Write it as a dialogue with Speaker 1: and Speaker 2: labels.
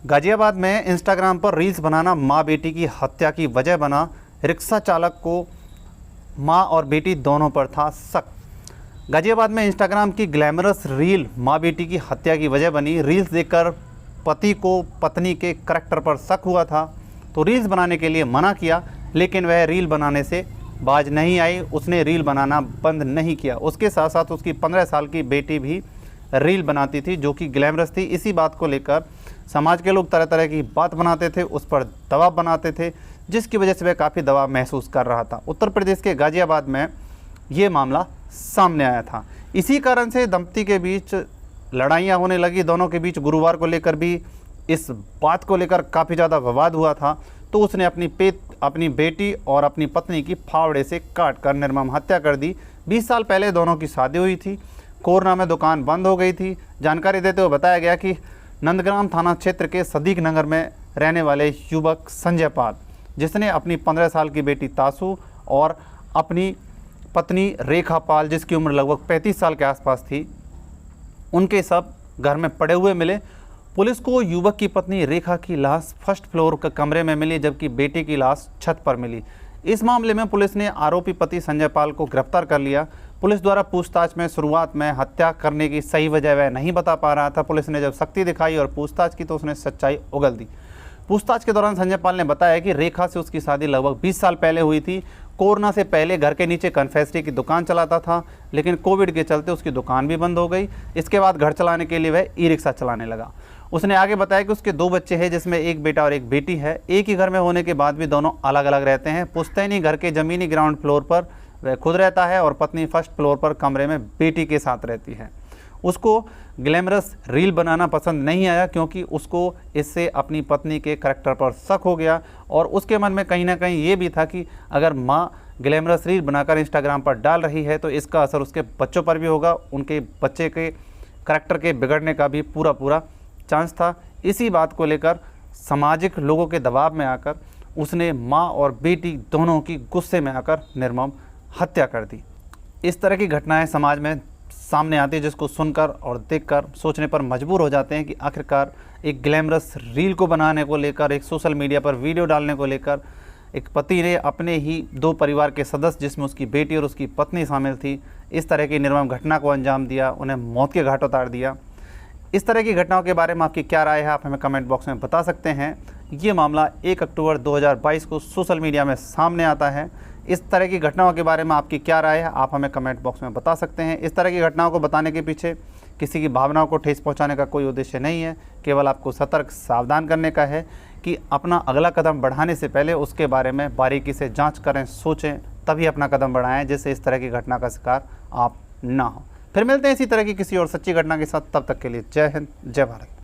Speaker 1: गाजियाबाद में इंस्टाग्राम पर रील्स बनाना माँ बेटी की हत्या की वजह बना। रिक्शा चालक को माँ और बेटी दोनों पर था शक। गाजियाबाद में इंस्टाग्राम की ग्लैमरस रील माँ बेटी की हत्या की वजह बनी। रील्स देखकर पति को पत्नी के करैक्टर पर शक हुआ था तो रील्स बनाने के लिए मना किया, लेकिन वह रील बनाने से बाज नहीं आई। उसने रील बनाना बंद नहीं किया। उसके साथ साथ उसकी 15 साल की बेटी भी रील बनाती थी जो कि ग्लैमरस थी। इसी बात को लेकर समाज के लोग तरह तरह की बात बनाते थे, उस पर दबाव बनाते थे, जिसकी वजह से वह काफ़ी दबाव महसूस कर रहा था। उत्तर प्रदेश के गाजियाबाद में ये मामला सामने आया था। इसी कारण से दंपति के बीच लड़ाइयाँ होने लगी। दोनों के बीच गुरुवार को लेकर भी इस बात को लेकर काफ़ी ज़्यादा विवाद हुआ था। तो उसने अपनी बेटी और अपनी पत्नी की फावड़े से काट कर निर्मम हत्या कर दी। 20 साल पहले दोनों की शादी हुई थी। कोरोना में दुकान बंद हो गई थी। जानकारी देते हुए बताया गया कि नंदग्राम थाना क्षेत्र के सदीक नगर में रहने वाले युवक संजय पाल, जिसने अपनी 15 साल की बेटी तासु और अपनी पत्नी रेखा पाल, जिसकी उम्र लगभग 35 साल के आसपास थी, उनके सब घर में पड़े हुए मिले। पुलिस को युवक की पत्नी रेखा की लाश फर्स्ट फ्लोर के कमरे में मिली, जबकि बेटी की लाश छत पर मिली। इस मामले में पुलिस ने आरोपी पति संजय पाल को गिरफ्तार कर लिया। पुलिस द्वारा पूछताछ में शुरुआत में हत्या करने की सही वजह वह नहीं बता पा रहा था। पुलिस ने जब सख्ती दिखाई और पूछताछ की तो उसने सच्चाई उगल दी। पूछताछ के दौरान संजय पाल ने बताया कि रेखा से उसकी शादी लगभग 20 साल पहले हुई थी। कोरोना से पहले घर के नीचे कन्फेक्शनरी की दुकान चलाता था, लेकिन कोविड के चलते उसकी दुकान भी बंद हो गई। इसके बाद घर चलाने के लिए वह ई रिक्शा चलाने लगा। उसने आगे बताया कि उसके 2 बच्चे हैं, जिसमें एक बेटा और एक बेटी है। एक ही घर में होने के बाद भी दोनों अलग अलग रहते हैं। पुश्तैनी घर के ज़मीनी ग्राउंड फ्लोर पर वह खुद रहता है और पत्नी फर्स्ट फ्लोर पर कमरे में बेटी के साथ रहती है। उसको ग्लैमरस रील बनाना पसंद नहीं आया, क्योंकि उसको इससे अपनी पत्नी के करैक्टर पर शक हो गया और उसके मन में कहीं ना कहीं ये भी था कि अगर माँ ग्लैमरस रील बनाकर इंस्टाग्राम पर डाल रही है तो इसका असर उसके बच्चों पर भी होगा। उनके बच्चे के करैक्टर के बिगड़ने का भी पूरा चांस था। इसी बात को लेकर सामाजिक लोगों के दबाव में आकर उसने माँ और बेटी दोनों की गुस्से में आकर निर्मम हत्या कर दी। इस तरह की घटनाएं समाज में सामने आती है, जिसको सुनकर और देखकर सोचने पर मजबूर हो जाते हैं कि आखिरकार एक ग्लैमरस रील को बनाने को लेकर, एक सोशल मीडिया पर वीडियो डालने को लेकर एक पति ने अपने ही 2 परिवार के सदस्य, जिसमें उसकी बेटी और उसकी पत्नी शामिल थी, इस तरह की निर्मम घटना को अंजाम दिया, उन्हें मौत के घाट उतार दिया। इस तरह की घटनाओं के बारे में आपकी क्या राय है, आप हमें कमेंट बॉक्स में बता सकते हैं। ये मामला 1 अक्टूबर 2022 को सोशल मीडिया में सामने आता है। इस तरह की घटनाओं के बारे में आपकी क्या राय है, आप हमें कमेंट बॉक्स में बता सकते हैं। इस तरह की घटनाओं को बताने के पीछे किसी की भावनाओं को ठेस पहुंचाने का कोई उद्देश्य नहीं है, केवल आपको सतर्क सावधान करने का है कि अपना अगला कदम बढ़ाने से पहले उसके बारे में बारीकी से जांच करें, सोचें, तभी अपना कदम बढ़ाएं, जिससे इस तरह की घटना का शिकार आप ना हो। फिर मिलते हैं इसी तरह की किसी और सच्ची घटना के साथ। तब तक के लिए जय हिंद, जय भारत।